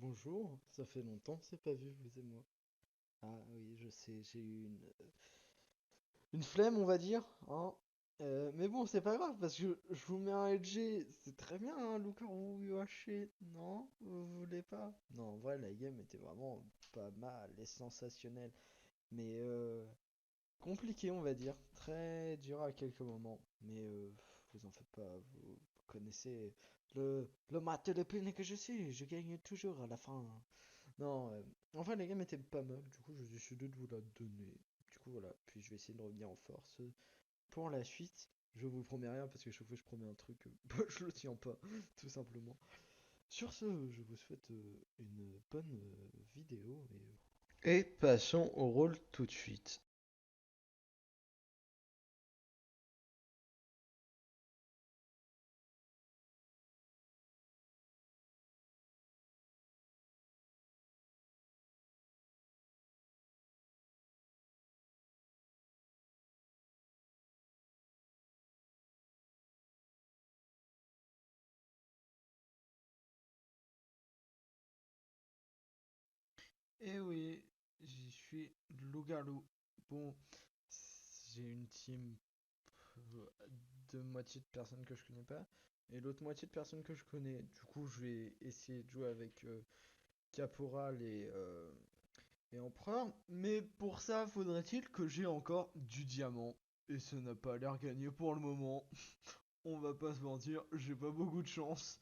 Bonjour, ça fait longtemps, que c'est pas vu, vous et moi. Ah oui, je sais, j'ai eu une flemme, on va dire, hein. Mais bon, c'est pas grave, parce que je vous mets un LG, c'est très bien, hein, Lucario UHC, non? Vous voulez pas? Non, en vrai, la game était vraiment pas mal et sensationnelle, mais compliqué, on va dire, très dur à quelques moments, mais vous en faites pas, vous connaissez le maths de pune que je suis, je gagne toujours à la fin. Non, enfin la game était pas mal, du coup j'ai décidé de vous la donner. Du coup voilà, puis je vais essayer de revenir en force pour la suite. Je vous promets rien parce que chaque fois que je promets un truc, bah, je le tiens pas, tout simplement. Sur ce, je vous souhaite une bonne vidéo et passons au rôle tout de suite. Eh oui, j'y suis loup-garou. Bon, j'ai une team de moitié de personnes que je connais pas et l'autre moitié de personnes que je connais. Du coup, je vais essayer de jouer avec Caporal et Empereur. Mais pour ça, faudrait-il que j'ai encore du diamant. Et ça n'a pas l'air gagné pour le moment. On va pas se mentir, j'ai pas beaucoup de chance.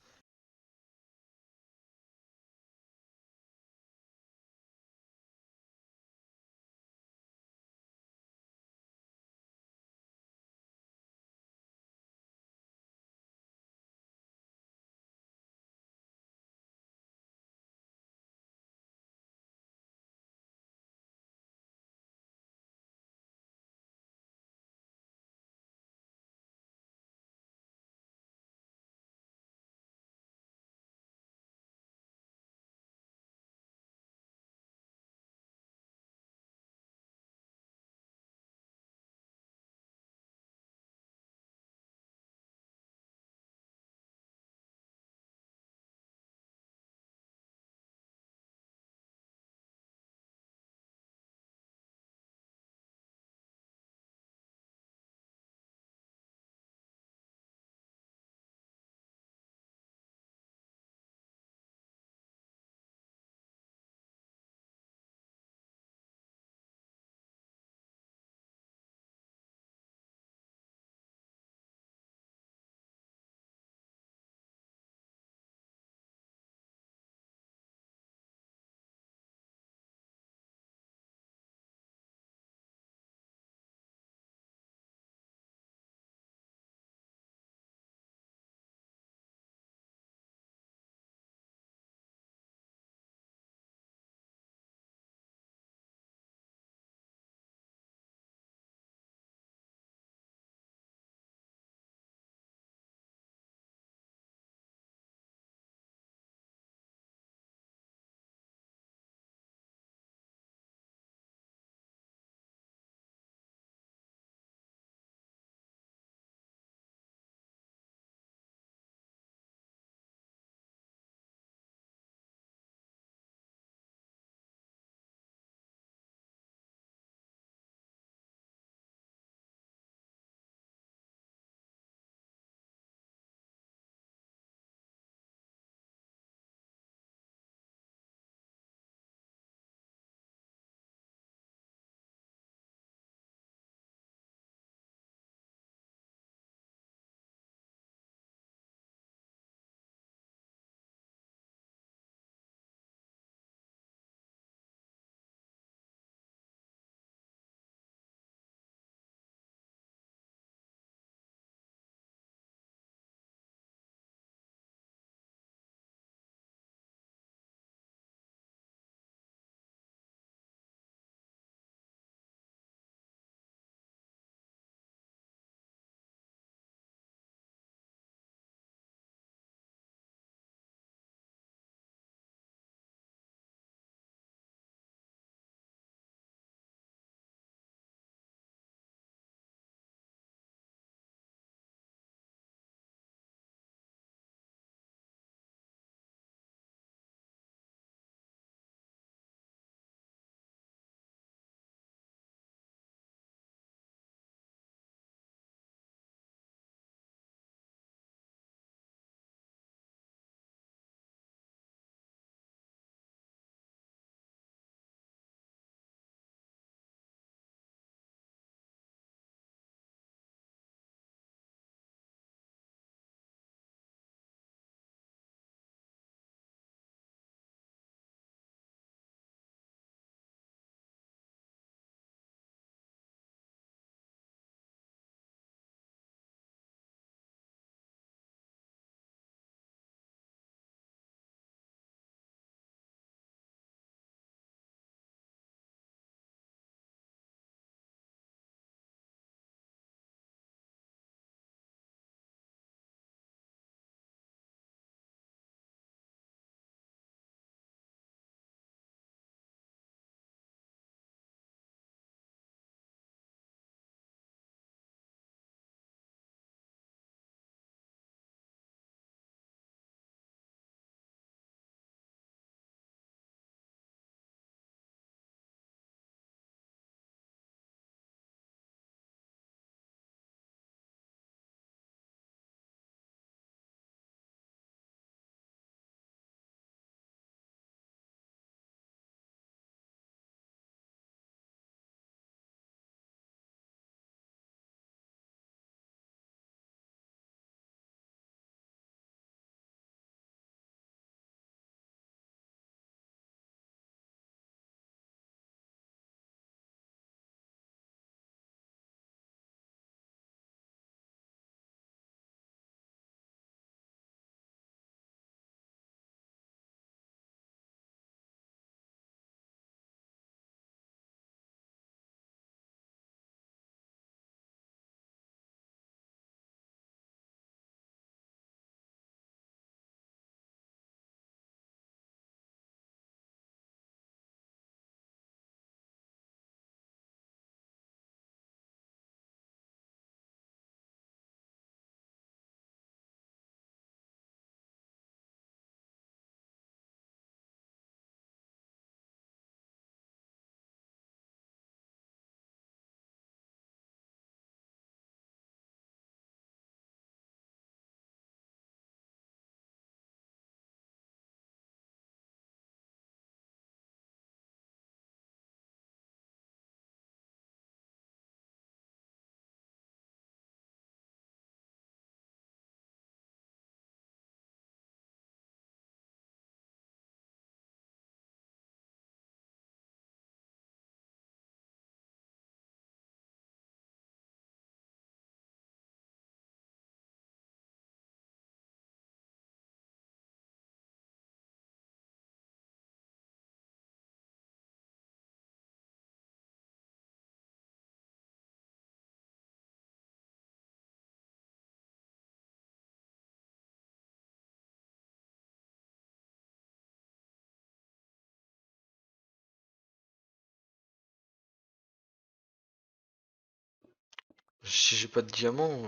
Si j'ai pas de diamant...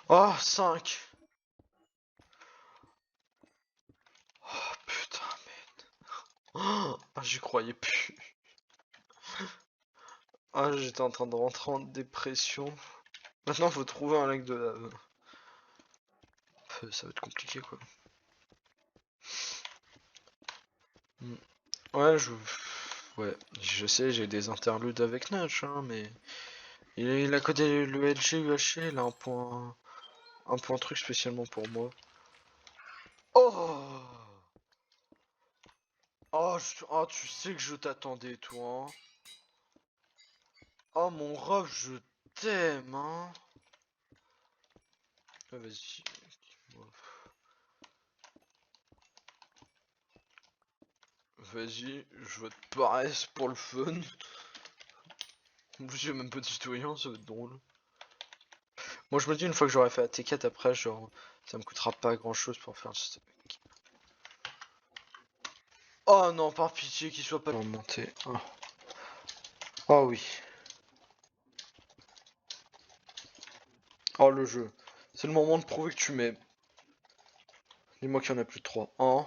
Oh, 5. Oh, putain, merde. Oh, ah, j'y croyais plus. Ah, j'étais en train de rentrer en dépression. Maintenant, faut trouver un lac de lave. Ça va être compliqué, quoi. Hmm. Ouais, Ouais, je sais, j'ai des interludes avec Natch, hein, mais... Il a codé le LG UHC, il a un point truc spécialement pour moi. Oh! Oh, oh, tu sais que je t'attendais, toi, hein. Oh, mon ref, je t'aime, hein. Ah, vas-y. Vas-y, je vote paresse pour le fun. En plus, j'ai même pas de citoyen, ça va être drôle. Moi, je me dis, une fois que j'aurai fait la T4 après, genre, ça me coûtera pas grand chose pour faire ce... Oh non, par pitié, qu'il soit pas monté. Oh. Oh oui. Oh le jeu. C'est le moment de prouver que tu m'aimes. Dis-moi qu'il y en a plus de 3. 1,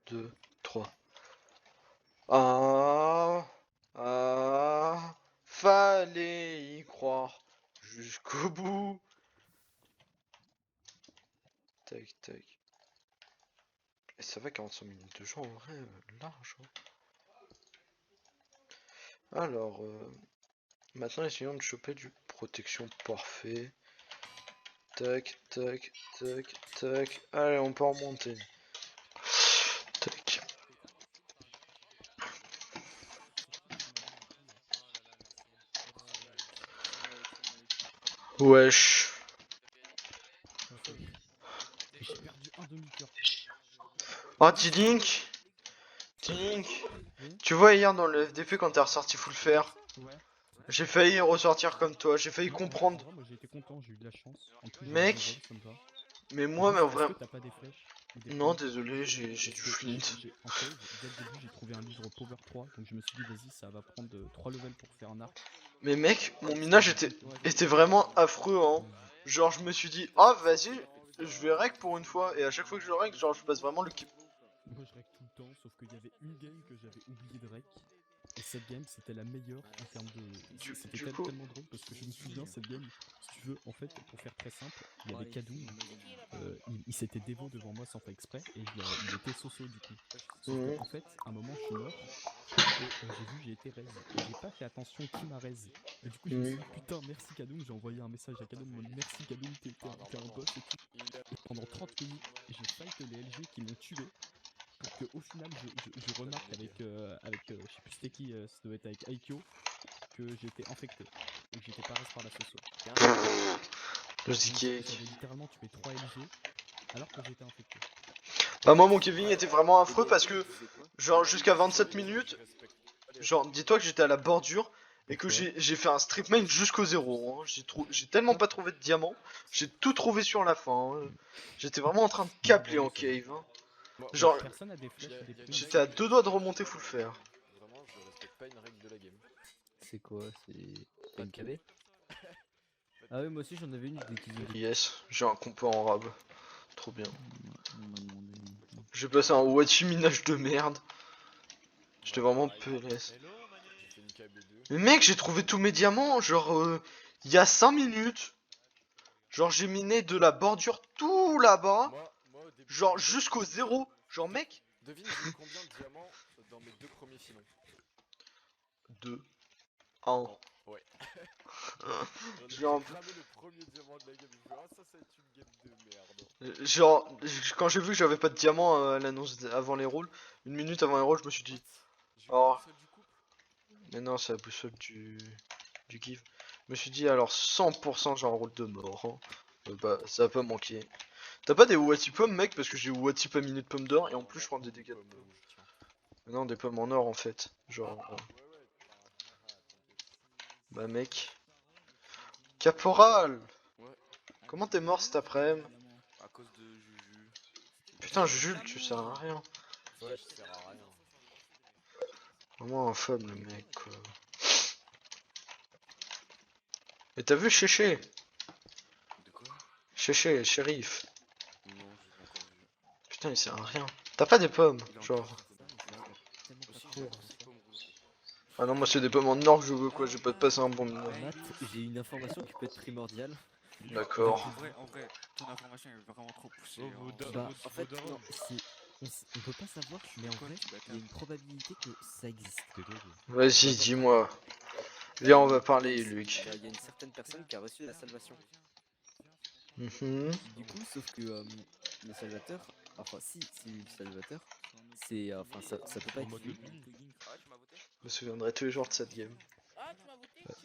2, 3. Ah, fallait y croire jusqu'au bout. Tac, tac. Et ça va 45 minutes de jeu en vrai, large. Hein. Alors, maintenant essayons de choper du protection parfait. Tac, tac, tac, tac. Allez, on peut remonter. Tac. Wesh. J'ai perdu un demi-cœur. Oh, T-Link. T-Link. Oui. Tu vois hier dans le FDP quand t'es ressorti full fer, Ouais. j'ai failli ressortir comme toi, j'ai failli Non, comprendre. en vrai, moi j'ai été content, j'ai eu de la chance. En plus, j'ai un bon Mec, roll, ça me va. mais moi, mais Juste, est-ce vrai. que t'as pas des flèches ou des Non, points? désolé, j'ai Parce du que flint. en cave, dès le début, j'ai trouvé un livre Power 3, donc je me suis dit, vas-y, ça va prendre 3 levels pour faire un arc. Mais mec, mon Parce que minage j'ai fait. était vraiment affreux, hein. Genre, je me suis dit, ah, vas-y, je vais rec pour une fois. Et à chaque fois que je rec, genre, je passe vraiment le kiff. Moi, je rec tout le temps, sauf qu'il y avait une game que j'avais oublié de rec. Et cette game, c'était la meilleure en termes de. C'était Du coup, tellement drôle parce que je me souviens, cette game, si tu veux, en fait, pour faire très simple, il y avait Kadoum. Il s'était dévo devant moi sans faire exprès et il était soso du coup. Sauf mhm. qu'en fait, à un moment, je suis mort et j'ai vu, j'ai été raise. Et j'ai pas fait attention qui m'a raise. Et du coup, je me suis dit, putain, merci Kadoum. J'ai envoyé un message à Kadoum en mode merci Kadoum, t'es un boss et tout. Et pendant 30 minutes, je fight les LG qui m'ont tué pour que au final je remarque avec je sais plus c'était qui, ça devait être avec Aikyo, que j'étais infecté et que j'étais pas reste par la soso. Le Donc cake. j'avais littéralement tué 3 LG alors que j'étais infecté. Bah, moi, mon Kevin était vraiment affreux parce que, genre, jusqu'à 27 minutes, genre, dis-toi que j'étais à la bordure et que Pourquoi? j'ai fait un strip main jusqu'au zéro. Hein. J'ai tellement pas trouvé de diamants, j'ai tout trouvé sur la fin. Hein. J'étais vraiment en train de capler en cave. Hein. Genre, Personne a des flèches ou des prunes j'étais ici? à deux doigts de remonter full fer. C'est quoi? C'est pas une KB? Ah oui, moi aussi j'en avais une, je l'ai utilisée. Yes, j'ai un compo en rab. Trop bien. On m'a demandé. J'ai passé un Wachi minage de merde. J'étais vraiment PLS. Mais mec, j'ai trouvé tous mes diamants, genre, il y a 5 minutes. Genre, j'ai miné de la bordure tout là-bas, genre jusqu'au zéro. Genre, mec. Devine, j'ai eu combien de diamants dans mes 2 premiers filons? 2, 1. Oh, ouais. J'ai Genre, cramé le premier diamant de la game. Je me ah, ça va être une game de merde. genre, quand j'ai vu que j'avais pas de diamant à l'annonce avant les rôles, une minute avant les rôles, je me suis dit, J'ai eu la oh, boussole du couple. mais non, c'est la boussole du give. Je me suis dit, alors 100% j'ai un rôle de mort. Hein. Bah, ça va pas manquer. T'as pas des Wati pommes, mec, parce que j'ai Wati pas minute pomme d'or et en plus je prends des dégâts de pomme. Non, des pommes en or en fait. Genre, bah, mec. Caporal! Ouais. Comment t'es mort cet après-midi? À cause de Juju. Putain, Jules, tu sers à rien. Ouais, je sers à rien. Vraiment infâme le mec, quoi. Et t'as vu Chéché? De quoi? Chéché, shérif. Non, j'ai pas encore vu. Putain, il sert à rien. T'as pas des pommes, Il a genre. encore des pommes. Tellement pas Aussi, trop j'ai en encore 6 français. pommes rouges. Ah non, moi c'est des pommes en or que je veux quoi, je vais pas te passer un bon mineur. Matt, j'ai une information qui peut être primordiale. D'accord. En vrai, ton information est vraiment trop poussée. Oh, hein. Bah, en fait, non, on peut pas savoir, mais en quoi, vrai, petit il y a bâtard une probabilité que ça existe. Vas-y, dis-moi. Viens, on va parler, Luc. Il y a une certaine personne qui a reçu la salvation. Mhm. Du coup, sauf que le salvateur, enfin, si c'est lui le salvateur, c'est, enfin, ça peut pas être lui. Ah, tu m'as voté? Je me souviendrai tous les jours de cette game.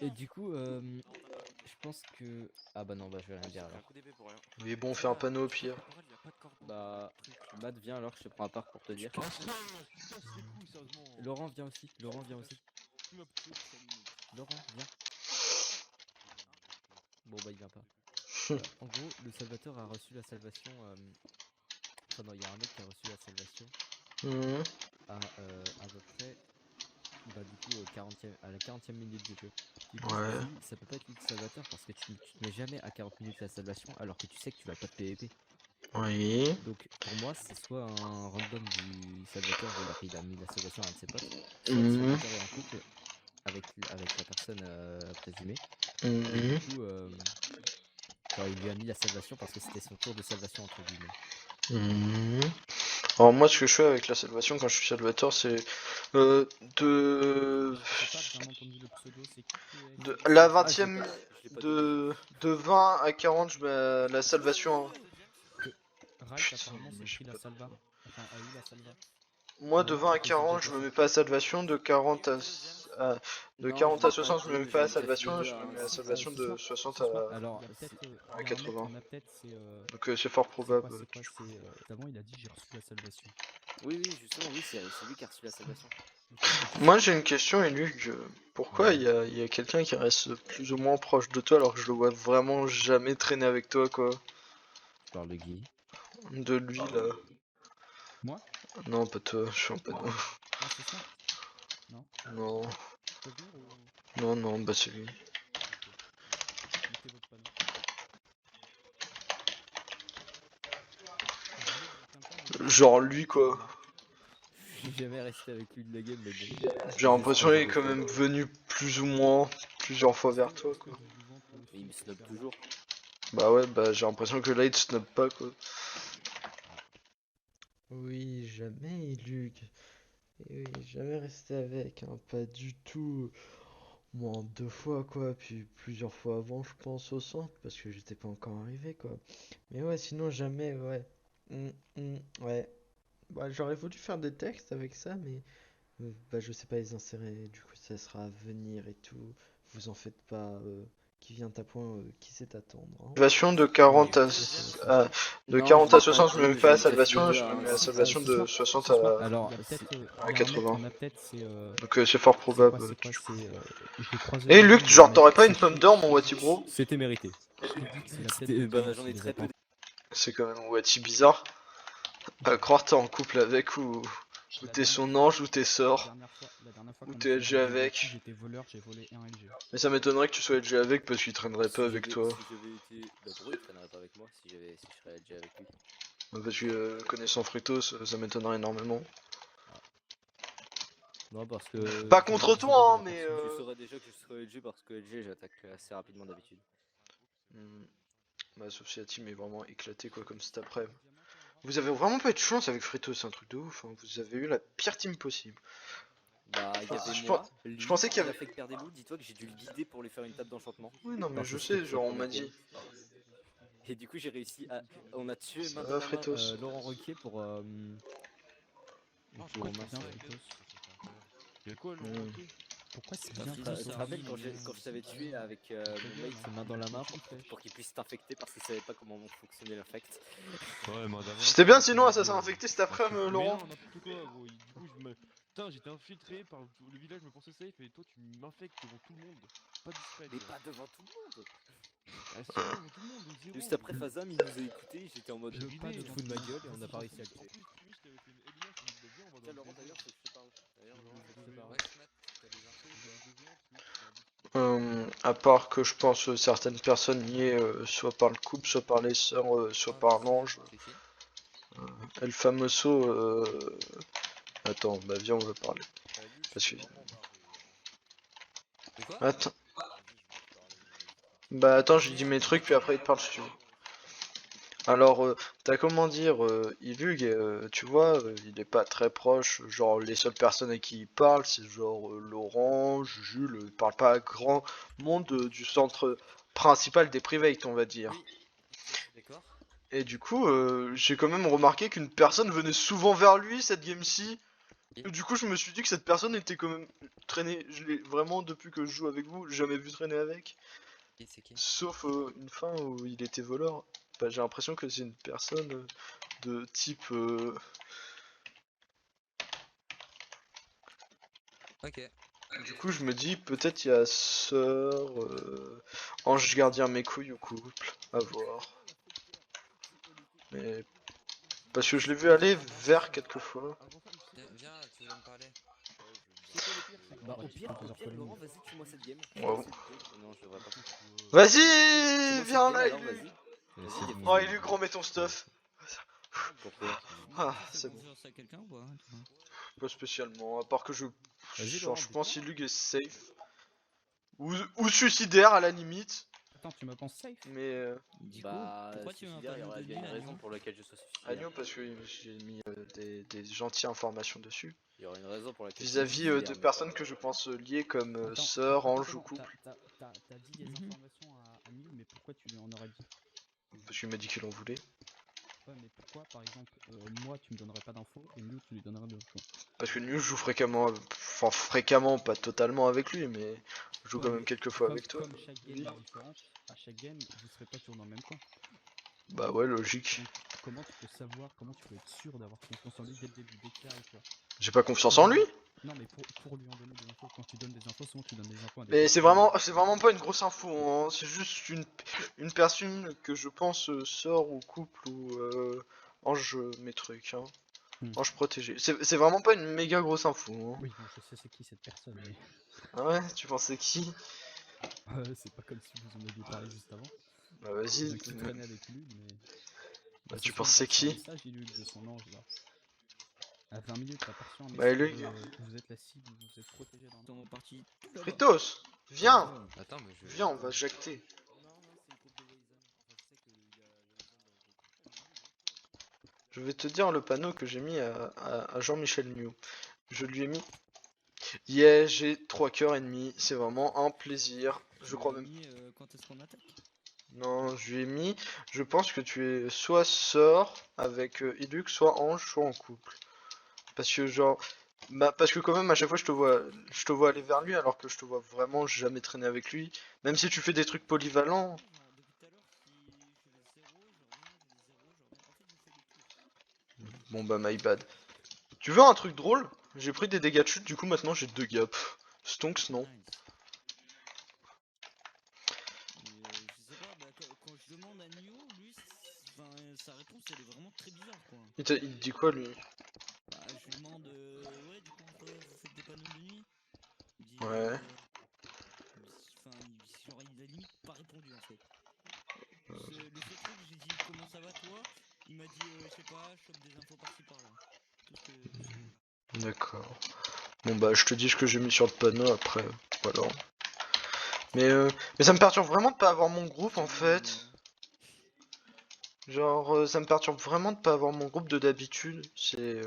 Et du coup, je pense que. Ah bah non, bah je vais rien dire J'ai pris alors. un coup d'épée pour rien. Mais bon, fais un panneau au pire. Bah, Matt, viens alors, je te prends à part pour te dire. Laurent, viens aussi. Laurent, viens aussi. Laurent, viens. Bon, bah, il vient pas. En gros, le salvateur a reçu la salvation. Enfin, non, il y a un mec qui a reçu la salvation Mhm. à peu près. Bah, du coup, à la 40e minute du jeu. Du coup, je Ouais. me dis, ça peut pas être lui le salvateur parce que tu te mets jamais à 40 minutes la salvation alors que tu sais que tu l'as pas de PvP. Oui. Donc pour moi, c'est soit un random du salvateur ou alors il a mis la salvation à un de ses potes, soit le Mhm. salvateur est en couple avec la personne présumée. Et Mhm. du coup, genre il lui a mis la salvation parce que c'était son tour de salvation entre guillemets. Mhm. Alors moi, ce que je fais avec la salvation quand je suis salvateur, c'est de... J'ai pas bien entendu le pseudo, c'est qui de qui la c'est- Ah, je l'ai 20e pas, je l'ai pas dit. de 20 à 40, je mets la salvation. Hein. que Wright Putain, apparemment mais s'est j'ai pris la pas- salva. Enfin a eu la salva. Moi, Ou de alors 20 à peut-être que c'est déjà 40, je me passé. mets pas à salvation. De 40 de Non, 40 je à l'ai pas 60, je me dit, mets mais pas j'en à ai déjà fait les salvation. deux Je à me un mets à Ce salvation de soir, 60 ce soir, Alors, il y a peut-être à il y a un mec 80. dans ma tête, Donc c'est fort probable. c'est quoi avant il a dit j'ai reçu la salvation. oui, justement, oui, c'est lui qui a reçu la salvation. Moi, j'ai une question, Luc. Pourquoi Ouais. il y a quelqu'un qui reste plus ou moins proche de toi alors que je le vois vraiment jamais traîner avec toi, quoi? Tu parles de Guy. De lui, là. Moi? Non, pas toi, je suis en panneau. Ah c'est ça? Non? Non, Je peux venir ou. non, non, bah c'est lui. Ok. Mettez votre panneau. Vous voulez que quelqu'un vienne Genre lui, quoi. là. Je suis jamais resté avec lui de la game, mais bon. J'ai l'impression qu'il est quand même venu plus ou moins plusieurs fois vers toi, Est-ce que quoi. je vous vante le Mais il me fait snob que- toujours. Bah ouais, bah j'ai l'impression que là il te snob pas, quoi. Oui, jamais, Luc. Et oui, jamais resté avec, hein, pas du tout. Moi, 2 fois, quoi, puis plusieurs fois avant, je pense, au centre, parce que j'étais pas encore arrivé, quoi. Mais ouais, sinon, jamais, ouais. Ouais. Bah, j'aurais voulu faire des textes avec ça, mais bah, je sais pas les insérer, du coup, ça sera à venir et tout. Vous en faites pas, qui vient à point, qui sait attendre. Hein. Salvation de 40 de Non, 40 je à l'ai pas 60, je dit, me mets mais pas j'en à ai déjà fait les salvation, deux je à me un. mets à salvation Ce de soir, 60 ce soir, Alors, il y a peut-être à il y a un mec 80. dans ma tête, Donc c'est fort probable. c'est quoi, du coup. je l'ai croisé Et en Luc, game, genre il m'a t'aurais dit pas que une pomme d'or, mon Wati bro? C'était mérité. je t'ai dit que c'est la tête C'était, de bah, Guy j'en qui ai les très a peu. pas. C'est quand même Wati bizarre. À croire t'es en couple avec ou t'es son ange ou t'es sort. La dernière fois Ou qu'on a t'es fait LG LG avec. j'étais voleur, j'ai volé un LG. Mais ça m'étonnerait que tu sois LG avec parce qu'il traînerait pas avec toi. Si j'avais été. Bah, pourquoi il traînerait pas avec moi si je serais déjà avec lui? Parce que connaissant Fritos, ça m'étonnerait énormément. Non, parce que. Pas contre toi, hein, mais. Tu saurais déjà que je serais LG parce que LG j'attaque assez rapidement d'habitude. Bah, sauf si la team est vraiment éclatée, quoi, comme cet après. Vous avez vraiment pas eu de chance avec Fritos, c'est un truc de ouf. Hein. Vous avez eu la pire team possible. Bah, il y avait je moi, pense- lui, je pensais qu'il y avait- fait perdre des loups. Dis-toi que j'ai dû le guider pour lui faire une table d'enchantement. Oui, non, mais Parce je que c'était sais, sa genre on première m'a game. dit. Et du coup, j'ai réussi à. On a tué Ça main va, dans la main Fritos Laurent Roquier pour. Non, pourquoi mince, c'est bien Fritos? Y'a quoi, Hmm. Laurent? Pourquoi c'est Tu bien te Fritos? rappelles quand je t'avais tué avec mon mate main dans la main pour qu'il puisse t'infecter parce qu'il savait pas comment fonctionnait l'infect. Ouais, mais d'avant. C'était bien sinon, Assassin infecté cet après-midi, Mais Laurent. non, n'importe quoi, gros. Du coup, Putain, j'étais infiltré par le village, me pensait safe, et toi, tu m'infectes devant tout le monde. Pas discret. Mais pas devant tout le monde. Ah, si, devant tout le monde, donc zéro. Juste après Fazam, il nous a écoutés, j'étais en mode Je veux pas tu te devant fous de tout ma le monde. gueule et on a pas réussi à le En tuer. plus, Primi, je t'avais fait une alliance, je me dis, bah, viens, on va dans Tiens le Laurent désert. d'ailleurs, faut que je te parle. D'ailleurs, Genre, faut que je te ouais, parle. t'as des infos, t'as des infos, À part que je pense certaines personnes liées soit par le couple, soit par les sœurs, soit par l'ange. C'est qui? El Famoso, attends, bah viens on va parler. Parce que... De quoi? Attends. Bah attends, je lui dis mes trucs puis après il te parle si tu veux. Alors, t'as comment dire, Ivug, tu vois, il est pas très proche, genre les seules personnes à qui il parle, c'est genre Laurent, Jules, il parle pas à grand monde du centre principal des privates, on va dire. Oui. Je suis d'accord. Et du coup, j'ai quand même remarqué qu'une personne venait souvent vers lui, cette game-ci. Oui. Du coup, je me suis dit que cette personne était quand même traînée, je l'ai vraiment, depuis que je joue avec vous, jamais vu traîner avec. Et c'est qui? Sauf une fin où il était voleur. Bah, j'ai l'impression que c'est une personne de type Ok. du coup je me dis peut-être il y a sœur ange gardien mes couilles au couple à voir, mais parce que je l'ai vu aller vers quelques fois. Viens, tu voulais me parler. Bah, Au pire, Laurent, vas-y, tue-moi cette game. Wow. Non, je devrais pas. Vas-y, Tue-moi viens cette game, là alors, Ilu. vas-y. Vas-y, Oh Ilu, gros mets ton stuff. Pourquoi? Ah c'est bon, confiance à quelqu'un ou pas? pas spécialement, à part que Vas-y, genre, Laurent, je pense bute-moi. Ilu est safe ou suicidaire à la limite, Attends, tu me penses safe? mais Du coup, Bah, pourquoi tu m'as suicidaire, pas il y aurait donné bien une à raison Lyon? pour laquelle je sois suicidaire. Agneau parce que j'ai mis des gentilles informations dessus. Il y aurait une raison pour laquelle je sois Vis-à-vis suicidaire. de mais- personnes que je pense liées comme Attends, sœur, ange ou comment couple. t'as dit des Mhm. informations à Neil, mais pourquoi tu lui en aurais dit? Parce qu'il m'a dit qu'il en voulait. Ouais, mais pourquoi, par exemple, moi tu me donnerais pas d'infos et Mew tu lui donnerais de l'infos? Parce que News joue fréquemment, enfin fréquemment, pas totalement avec lui, mais je joue Ouais, quand même mais quelques fois avec toi. comme chaque game Oui. est différente, à chaque game vous serez pas toujours dans le même camp. Bah ouais, logique. Donc comment tu peux savoir, comment tu peux être sûr d'avoir confiance en lui dès le début, dès qu'il arrive quoi? J'ai pas confiance en lui. Non mais pour lui en donner des infos, quand tu donnes des infos, souvent tu donnes des infos à des Mais personnes. c'est vraiment pas une grosse info. Hein. C'est juste une personne que je pense sœur ou couple ou ange mes trucs. Hein. Hmm. Ange protégé. C'est vraiment pas une méga grosse info. Hein. Oui, non, je sais c'est qui cette personne, mais Ah ouais, tu pensais qui? c'est pas comme si vous en aviez parlé juste avant. Bah vas-y. Donc tu traînais avec lui, mais Bah ce tu soir, penses il c'est a reçu un qui? message, il de son ange là. À 20 minutes, t'as reçu un Bah message, lui. vous êtes la cible, vous êtes protégé d'un Ils sont partis tout là-bas. Fritos, viens, Attends, mais je. viens, on va jacter. Non, non, c'est une coupe de Wazen. Enfin, je sais qu'il y a Wazen dans le groupe. Je vais te dire le panneau que j'ai mis à Jean-Michel Miu. Je lui ai mis. Yeah, j'ai 3 cœurs et demi. C'est vraiment un plaisir. Je crois même. Quand est-ce qu'on attaque? Non, je lui ai mis. Je pense que tu es soit sœur avec Ilux, soit ange, soit en couple. Parce que genre. Bah, parce que quand même à chaque fois je te vois aller vers lui alors que je te vois vraiment jamais traîner avec lui. Même si tu fais des trucs polyvalents. Genre, depuis tout à l'heure, si je fais 0, je reviens, je fais 0, je reviens. En fait, je fais des tours. Bon bah my bad. Tu veux un truc drôle? J'ai pris des dégâts de chute, du coup maintenant j'ai 2 gaps. Stonks non. Nice. Je sais pas, bah, quand je demande à Nio, lui, sa réponse elle est vraiment très bizarre quoi. Il te dit quoi lui? Bah, je lui demande, ouais, du coup, vous faites des panneaux de nuit? Il dit, Ouais. genre, il a limite pas répondu en fait. Le seul truc, j'ai dit, comment ça va toi? Il m'a dit, je sais pas, je chope des infos par-ci par-là. Tout ce que. D'accord. Bon bah je te dis ce que j'ai mis sur le panneau après. Voilà. Mais ça me perturbe vraiment de pas avoir mon groupe en fait. Genre ça me perturbe vraiment de pas avoir mon groupe de d'habitude. C'est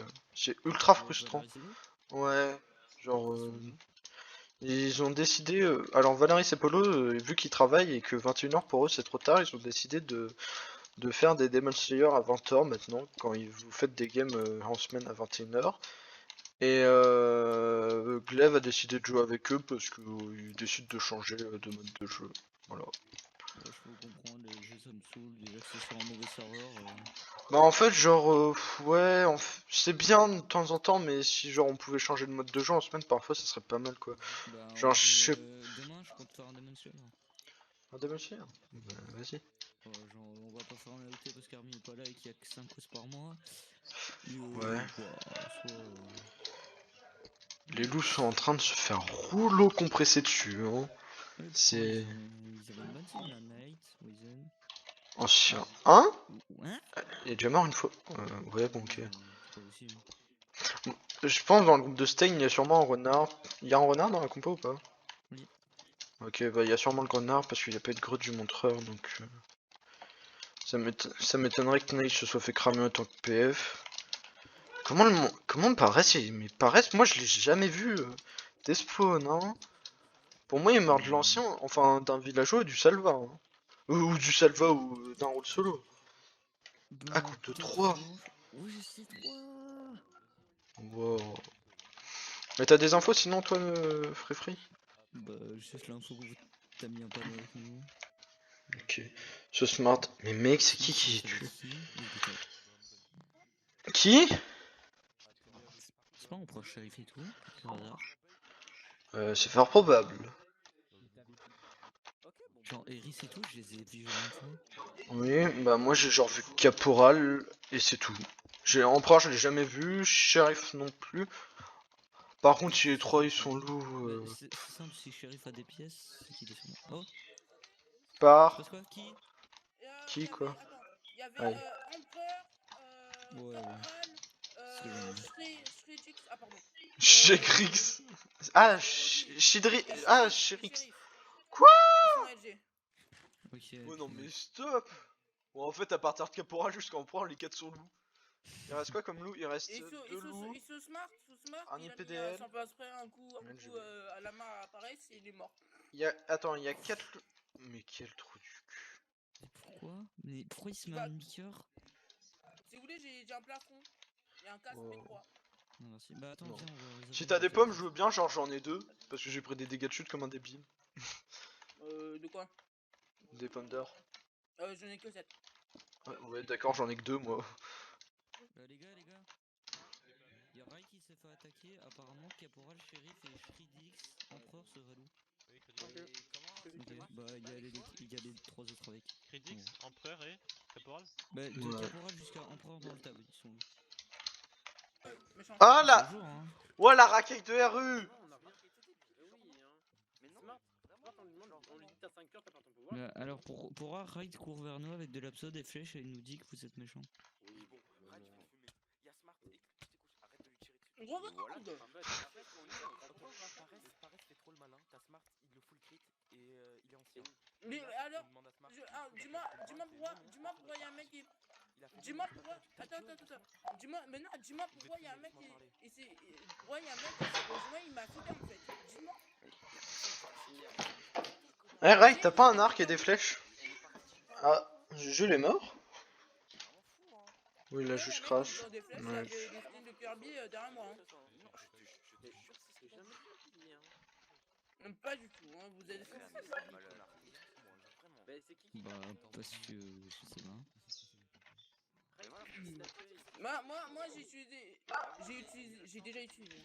ultra frustrant. Ouais. Genre ils ont décidé. Alors Valérie et Polo, vu qu'ils travaillent et que 21h pour eux c'est trop tard, ils ont décidé de faire des Demon Slayer à 20h maintenant, quand vous faites des games en semaine à 21h. Et Glaive a décidé de jouer avec eux parce qu'il décide de changer de mode de jeu. Voilà. Ouais, je peux comprendre, les jeux ça me saoule, déjà que c'est sur un mauvais serveur. Bah en fait genre ouais c'est bien de temps en temps mais si genre on pouvait changer de mode de jeu en semaine parfois ça serait pas mal quoi. Bah, Genre je sais. demain, je compte faire un Demon Slayer. Un Demon Slayer? Bah, vas-y. Genre, on va pas faire un AOT parce qu'Army est pas là et qu'il y a que 5 causes par mois. Ouais. Bah, soit. Les loups sont en train de se faire rouleau compressé dessus hein. Ouais, pourtant, C'est ils avaient une bonne team là, Knight, Wizen. ancien. Hein? Hein? Il est déjà mort une fois. Ouais, bon, ok. C'est pas possible. Je pense dans le groupe de Stein, il y a sûrement un renard. Il y a un renard dans la compo ou pas? Oui. Ok, bah il y a sûrement le renard parce qu'il n'y a pas eu de grotte du montreur donc. Ça m'étonnerait que Knight se soit fait cramer en tant que PF. Comment Paresse mais Paresse, moi je l'ai jamais vu despawn, hein. Pour moi, il meurt de l'ancien, enfin d'un villageois et du salva. Hein. Ou du salva ou d'un rôle solo. Ah, coup de 3. Oui, c'est 3. Wow. Mais t'as des infos sinon, toi, Free? Bah, juste l'info que t'as mis un panneau avec nous. Ok. Ce smart. Mais mec, c'est qui C'est tue? qui Qui? C'est pas un proche shérif et tout, par hasard. C'est fort probable. Genre, Eris et tout, je les ai vus une fois. Oui, bah moi j'ai genre vu Caporal et c'est tout. Empereur, je l'ai jamais vu, Sheriff non plus. Par contre, si les trois ils sont loups. C'est simple, si shérif a des pièces, c'est qu'il est sur moi. Oh, Par. passe quoi? Qui? Qui quoi? Attends, il y avait Allez. Empereur, Ouais, Caporal, C'est ce que j'en ai. Shredix, ah pardon. Shegrix. Ah, Shidri. Ah, Sherix. Quoi? Ils sont LG. Ok. Oh non, mais stop! Bon, en fait, à partir de Caporal jusqu'à Empereur, les 4 sont loups. Il reste quoi comme loup? Il reste Et 2 loups. ils se smart, Un il a mis IPDL. sans passe près un coup Même je à la main apparaît, et il est mort. Attends, il y a 4 loups. Mais quel trou du cul. Pourquoi? Mais pourquoi il se met Bah, un demi-cœur? Si vous voulez, j'ai un plafond. Il y a un casque Oh. P3. Non, merci. Bah attends, Non. viens, on va résoudre Si le t'as des problème. pommes, je veux bien, genre j'en ai 2. Parce que j'ai pris des dégâts de chute comme un débile. De quoi? Des pommes d'or. J'en ai que 7. Ouais, d'accord, j'en ai que 2 moi. Les gars, il y a Rai qui s'est fait attaquer. Apparemment, Caporal, Shérif et Shredix, Empereur seraient loups. Ok, bah il y a les 3 autres avec. Critix, Empereur et Caporal. Bah, de Ouais. Caporal jusqu'à Empereur dans le tab, ils sont loups. Méchant. Ah C'est là! le jour, hein. Ouais, la racaille de RU! Alors pour Raid court vers nous avec de l'abso, des flèches et il nous dit que vous êtes méchant. Regarde! Mais alors, dis-moi pourquoi il y a un mec qui... Dis-moi pourquoi... Attends. Dis-moi pourquoi il y a un mec qui... Pourquoi il y a un mec qui s'est rejoint, il m'a sauté en fait. Dis-moi. Eh, Ray, t'as pas un arc et des flèches? Ah, Jules est mort? Oui, il a juste crash. Des flèches, Ouais. il y avait des skins de Kirby derrière moi. Hein. Pas du tout, hein, vous êtes... Bah parce que je sais pas. Moi j'ai déjà utilisé.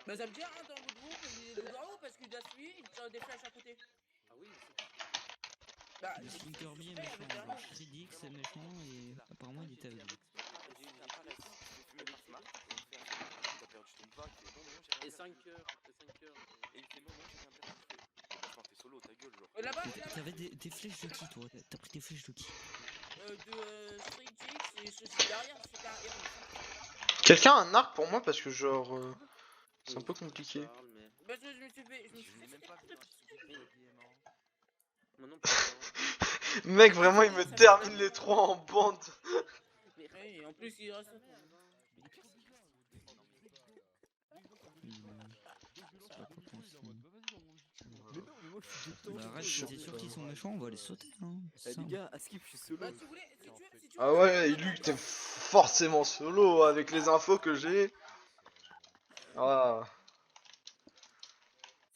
Bah ça me dit hein, dans votre groupe, il est de haut parce qu'il doit suivre, il tire des flèches à côté. Bah, Le skin Kirby est méchant, Shredix est méchant et apparemment il était avec vous. Et 5 heures. Et il fait non, j'ai rien perdu. T'es solo, ta gueule, genre. Là-bas, T'avais des flèches de qui toi? T'as pris des flèches de qui? de Street X et je suis derrière, c'était un héros. Quelqu'un a un arc pour moi parce que genre... c'est un peu compliqué. Parce que je me suis fait... Mec, vraiment, il me termine les 3 en bande. Et en plus il reste... Bah arrête, t'es sûr qu'ils sont méchants, on va les sauter hein. Eh les gars, à skip, je suis solo. Bah si vous voulez, si tu veux, Ah ouais, Luc, t'es forcément solo avec les infos que j'ai. Ah.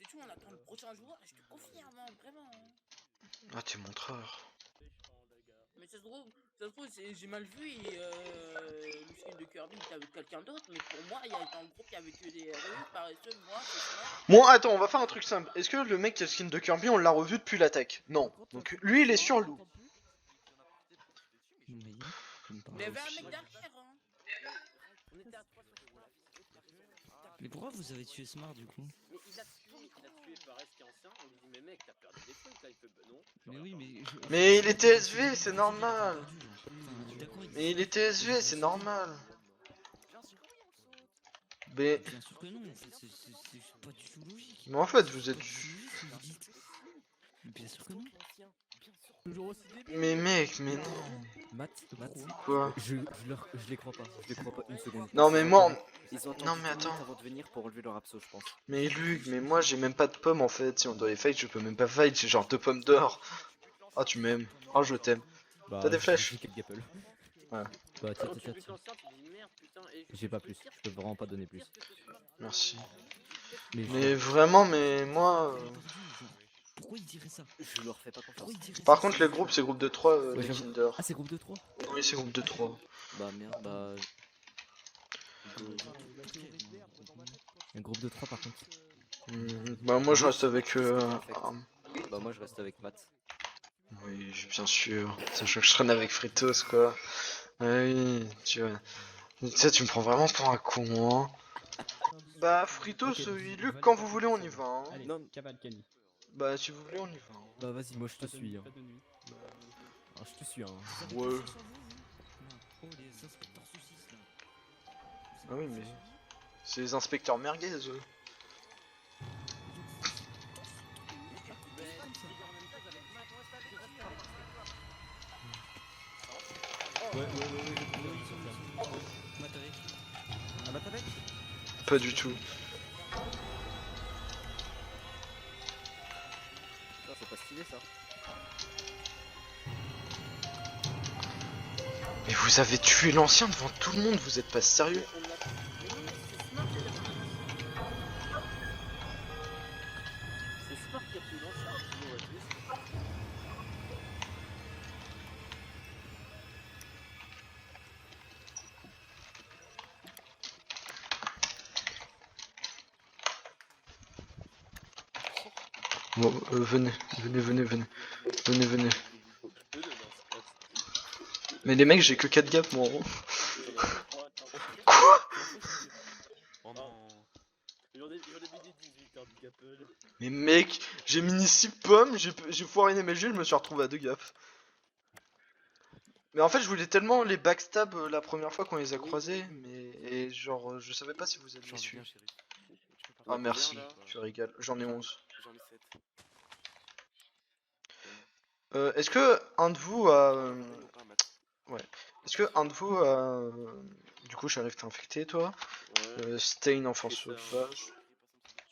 si tu veux, on attend le prochain joueur et je te confirme, hein, vraiment. Ah, t'es montreur. Mais ça se trouve, j'ai mal vu et le skin de Kirby était avec quelqu'un d'autre, mais pour moi, il y a dans le groupe, il y avait que des rues paresseux, moi, c'est ça. Bon, attends, on va faire un truc simple. Est-ce que le mec qui a le skin de Kirby, on l'a revu depuis l'attaque? Non. Donc lui, il est sur loup. Oui, je me parle. Mais il y avait un mec derrière, hein. Mais pourquoi vous avez tué Smart du coup? paraît ce qui est ancien, on lui dit mais mec t'as perdu des trucs là, il fait bah non. Mais oui, mais. Mais il je- était je- je- SV, je- c'est je- normal. perdu, genre. Enfin, d'accord, Mais il dit était ça, SV, c'est normal. Mais... Bien sûr que non, en fait, c'est pas du tout logique. Mais en fait, vous C'est êtes... pas du tout logique ce que vous dites. Bien sûr que non. Toujours aussi débile. Mais mec, mais non. Matt, Quoi? je les crois pas. Je les crois pas une seconde. Non mais moi... Ils ont attendu Non mais 10 minutes attends. avant de venir pour enlever leur abso, je pense. Mais Luc, mais moi j'ai même pas de pommes en fait. Si on doit les fight, je peux même pas fight. J'ai genre 2 pommes d'or. Oh, tu m'aimes. Oh, je t'aime. Bah, T'as des flèches? j'ai quelques gapple. Ouais. Bah, Quand tu tiens. butes l'ancien, tu dis merde putain. Et J'ai pas plus. Je peux vraiment pas donner plus. Merci. Mais, Mais vraiment, mais moi... Pourquoi il dirait ça? je leur fais pas confiance. Pourquoi il dirait Par ça? contre, les groupes, c'est groupe de 3, Ouais, les j'avoue. Kinder. Ah, c'est groupe de 3? Oui, c'est groupe de 3. Bah, merde, bah. Un groupe de 3 par contre. Bah moi je reste avec... Bah, moi je reste avec Matt. Oui, bien sûr. Sachant que je traîne avec Fritos, quoi. Oui, tu vois. Tu sais, tu me prends vraiment pour un con, hein. Bah, Fritos, Ok, Luc, quand vous voulez, on y va, hein. Allez, Non. Cavalcani. Bah, si vous voulez, on y va. Hein. Bah, vas-y, moi je te Pas de suis. nuit, Hein. pas de nuit. Ah, je te suis, hein. Ouais. Oh, les inspecteurs saucisses là. Ah oui, mais... C'est les inspecteurs merguez, eux. Matt avec. Ah, Matt avec? Pas du tout. Ça, c'est pas stylé ça. Mais vous avez tué l'ancien devant tout le monde, vous êtes pas sérieux? C'est Smart qui a tué l'ancien. Sinon, on va tuer Smart. Bon, venez. Venez. Mais les mecs, j'ai que 4 gaps, moi. Quoi? Oh non. J'en ai mis des 18 hein, du Gapple. Mais mec, j'ai mis 6 pommes, j'ai foiré une MLG, je me suis retrouvé à 2 gaps. Mais en fait, je voulais tellement les backstab la première fois qu'on les a croisés, mais et genre, je savais pas si vous aviez J'en ai su. bien, chérie. Ah merci, tu régales, j'en ai 11. J'en ai 7. Est-ce que un de vous a... Ou pas, Matt? Est-ce que un de vous a... Du coup, j'arrive t'es infecté, toi. Ouais, Stain, enfant C'est ça. sauvage.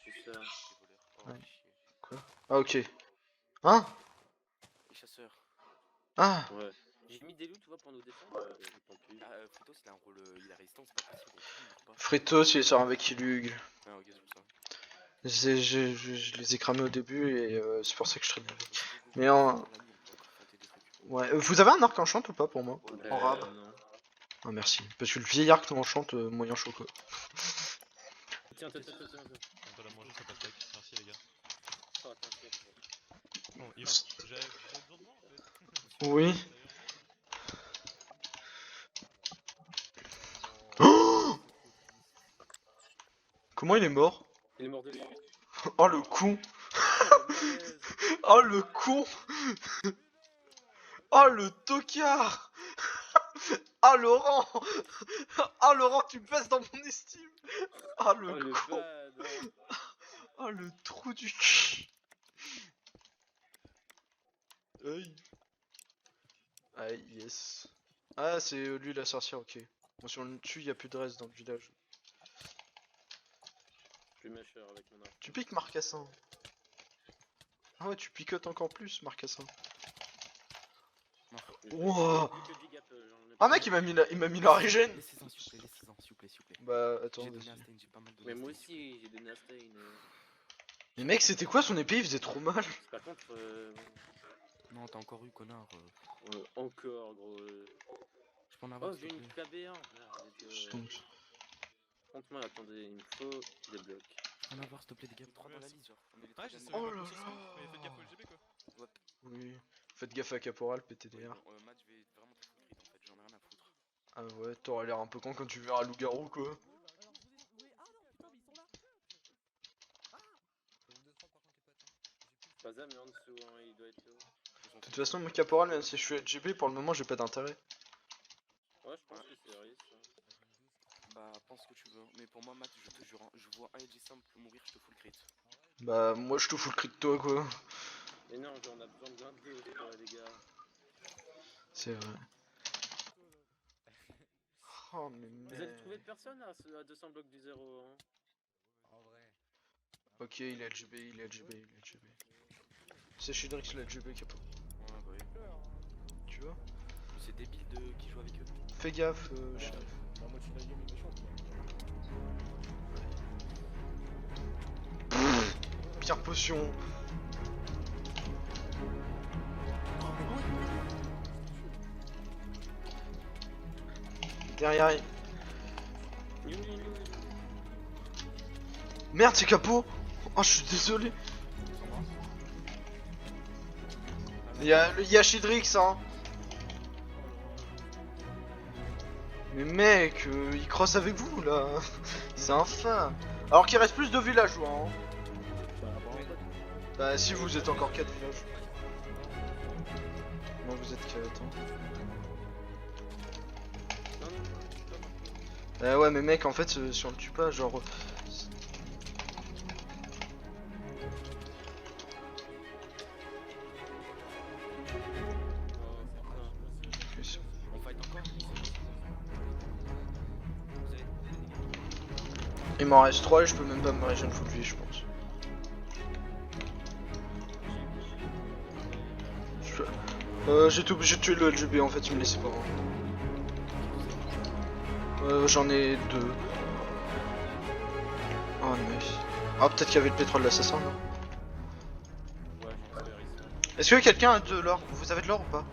c'est ça. Ouais. Ah ok. Hein? Les chasseurs. Ah! Ouais. J'ai mis des loups, tu vois, pour nous défendre. Tant pis. Ah, Fritos, il a un rôle. Il a résistant, c'est pas possible. Il meurt pas. Fritos, il sort avec Ilug. Ah, ok, c'est pour ça. Je les ai cramés au début et c'est pour ça que je traîne avec. Mais en... Ouais, vous avez un arc enchant ou pas pour moi? En rab? Non. Ah merci. Parce que le vieil arc nous enchante moyen chaud quoi. Tiens. On doit la manger, ça passe avec. Merci les gars. Oh, t'inquiète. Bon, Yvan, j'avais besoin de moi en fait. Oui. Comment il est mort? Il est mort dessus. Oh le con! Oh le con! Oh le tocard! Ah Laurent! Ah Laurent, tu baisses dans mon estime! Ah le Oh le con! bad. Oh le trou du cul! Aïe. Aïe, yes. Ah, c'est lui la sorcière, ok. Bon, si on le tue, y a plus de reste dans le village. Je suis mâcheur avec mon arc. Tu piques Marcassin. Ah ouais, tu picotes encore plus Marcassin. Wouah. Ah mec, il m'a mis la régène. Laissez-en, s'il vous plaît, s'il vous plaît. Bah attends, J'ai donné vas-y. un stain, j'ai pas mal donné. Mais un moi stain. aussi, j'ai donné un stain. Mais mec, c'était quoi son épée? Il faisait trop mal. Par contre, Non, t'as encore eu, connard. encore gros. Je peux en avoir, Oh, s'il j'ai te une plaît. KB1. Donc, Contre-moi, attendez, il me faut des blocs. Je peux en avoir, s'il te plaît, des gars. 3 dans la liste, genre. On est les Ouais, trois je sais derniers. Oh même là pas ce soir, mais faites gaffe là. au LGB quoi. oui. Faites gaffe à Caporal, PTDR. Matt, je vais vraiment te foutre grid, en fait. J'en ai rien à foutre. Ah ouais, t'auras l'air un peu con quand tu verras loup-garou quoi. Faza, mais en dessous, hein, il doit être haut. De toute façon, mon caporal, même si je suis LGB, pour le moment, j'ai pas d'intérêt. Ouais, je pense que c'est risque. Bah, pense ce que tu veux. Mais pour moi, Matt, je te jure, hein, je vois un LG simple mourir, je te fous le crit. Bah, moi, je te fous le cri de toi, quoi. Mais non, genre, on a besoin de l'un de l'autre, les gars. C'est vrai. Oh, mais Vous avez trouvé personne là, à 200 blocs du 0, hein? En vrai. Ok, il est LGB, il est LGB, il est LGB. C'est Shidrix, le LGB, capo. Ouais, bah oui. Tu vois? C'est débile de qui joue avec eux. Fais gaffe, Sheriff. La moitié de la game est méchante. Pierre potion. Derrière. Merde, c'est capot. Oh, je suis désolé. Il y a Shidrix, hein. Mais mec, il crosse avec vous là. C'est infâme. Alors qu'il reste plus de villageois, hein. Bah, si vous êtes encore 4 villages. Non, vous êtes 4. Ouais, mais mec, en fait, si on le tue pas, genre. On fight encore? Il m'en reste 3 et je peux même pas me régénérer full vie, je pense. J'étais obligé de tuer le LGB en fait, il me laissait pas. J'en ai 2. Oh nice. Ah, peut-être qu'il y avait le pétrole d'assassin là. Ouais, j'espère ici. Est-ce que quelqu'un a de l'or? Vous avez de l'or ou pas?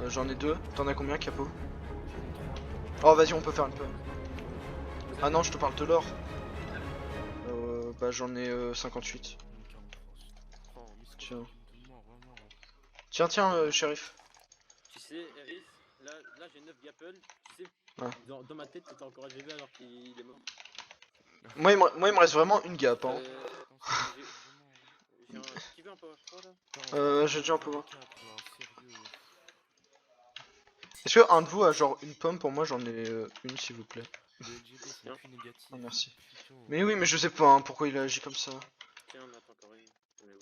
J'en ai 2. T'en as combien, Capo? Oh, vas-y, on peut faire une pub. Ah non, je te parle de l'or. Bah j'en ai 58. Tiens. Tiens, shérif. Tu sais, Eris, là j'ai 9 Gapple, tu sais, Ouais. dans ma tête t'étais encore LGB alors qu'il est mort. Moi, il me reste vraiment une gap, hein. J'ai un... Qui veut un power 3 là? J'ai déjà un peu. Est-ce que un de vous a genre une pomme? Pour moi, j'en ai une, s'il vous plaît. Le LGB c'est plus négatif. Oh, merci. Mais oui, mais je sais pas hein, pourquoi il a agi comme ça. Tiens, on attend encore une.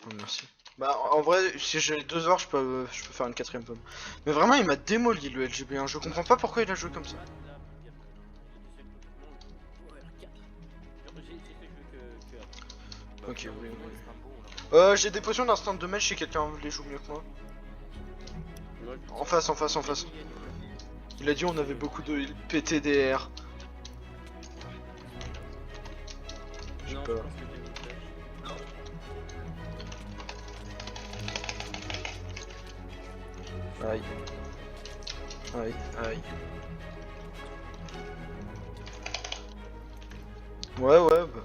Oh, merci. Bah, en vrai, si j'ai 2 heures, je peux faire une 4ème pomme. Mais vraiment, il m'a démoli le LGB1. Je comprends pas pourquoi il a joué comme ça. Ok, oui, oui. J'ai des potions d'instant de match si quelqu'un les joue mieux que moi. En face, en face, en face. Il a dit on avait beaucoup de PTDR. J'ai peur. Aïe. Aïe, aïe. Ouais, bah.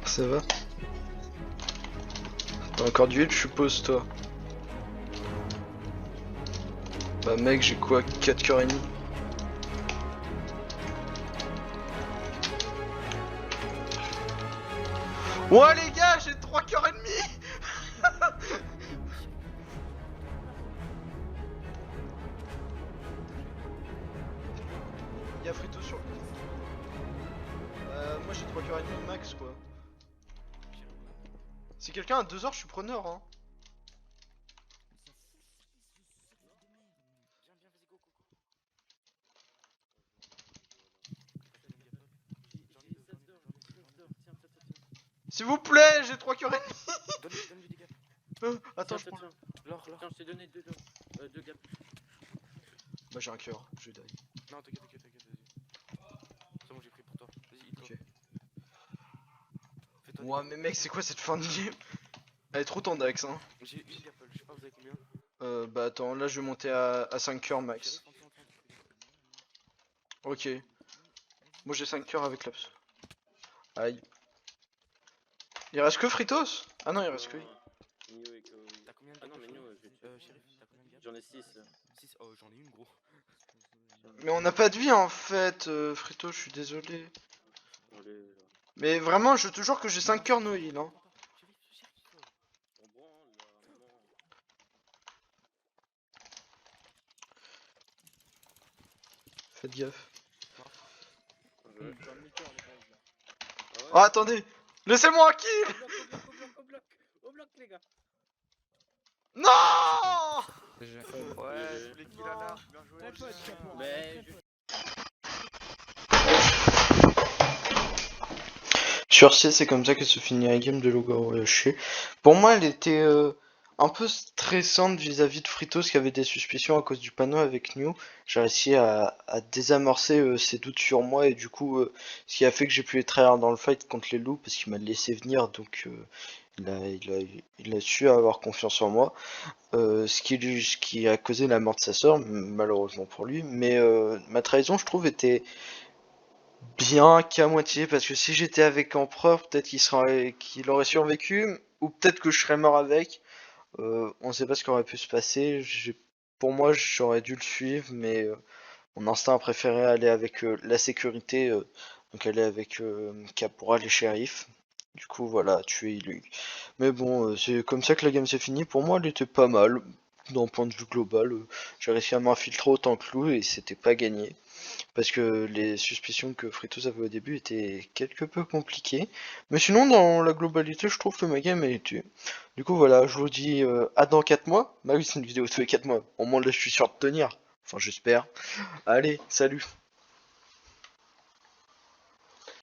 Ça va? T'as encore du heal, je suppose, toi? Bah mec, j'ai quoi? 4 cœurs et demi? Ouais les gars, j'ai 3 cœurs et demi. Y'a Frito sur le... moi j'ai 3 cœurs et demi max quoi. Si quelqu'un a 2 heures, je suis preneur hein. S'il vous plaît, j'ai 3 cœurs et demi. Donne-lui des gaps. Attends, je prends. L'or. Tiens, je t'ai donné 2 gaps. Bah j'ai un cœur, je die. Non, t'inquiète, vas-y. C'est bon, j'ai pris pour toi. Vas-y, hit-toi. Ok. Fais-toi Ouais, mais mec, c'est quoi cette fin de game? Elle est trop tendax hein. J'ai une gapple, je sais pas, vous avez combien? Bah attends, là je vais monter à 5 cœurs max. Ok. Moi j'ai 5 cœurs avec l'abs. Aïe. Il reste que Fritos? Ah non, il reste que... Nio et Kaoru. T'as combien de Ah non, mais gars, Nio, Shérif, t'as combien de gars? j'en ai 6. 6. Oh, j'en ai une, gros. Mais on n'a pas de vie en fait, Fritos, je suis désolé. Allez, là. Mais vraiment, je te jure que j'ai 5 cœurs no heal, hein. Shérif, On branle, là, maman. Faites gaffe. Ouais. J'ai un demi-cœur, les gars. Ah ouais Oh, attendez! Laissez-moi un kill! Au bloc, les gars. Non! Ouais, je voulais qu'il a l'arme, bien joué. Mais Sur C, c'est comme ça que se finit la game de Logoroyoshi. Pour moi, elle était un peu stressante vis-à-vis de Fritos qui avait des suspicions à cause du panneau avec New. J'ai réussi à désamorcer ses doutes sur moi et du coup, ce qui a fait que j'ai pu être tryhard dans le fight contre les loups parce qu'il m'a laissé venir, donc il a su avoir confiance en moi. Ce qui a causé la mort de sa sœur, malheureusement pour lui. Mais ma trahison, je trouve, était bien qu'à moitié, parce que si j'étais avec Empereur, peut-être qu'il aurait survécu, ou peut-être que je serais mort avec. On sait pas ce qui aurait pu se passer. Pour moi, j'aurais dû le suivre, mais mon instinct a préféré aller avec la sécurité, donc aller avec Caporal et Shérif. Du coup, voilà, tuer Ilug. Mais bon, c'est comme ça que la game s'est finie. Pour moi, elle était pas mal, d'un point de vue global. J'ai réussi à m'infiltrer autant que Lou et c'était pas gagné. Parce que les suspicions que Fritos avait au début étaient quelque peu compliquées. Mais sinon, dans la globalité, je trouve que ma game a été. Du coup, voilà, je vous dis à dans 4 mois. Bah oui, c'est une vidéo tous les 4 mois. Au moins là, je suis sûr de tenir. Enfin, j'espère. Allez, salut.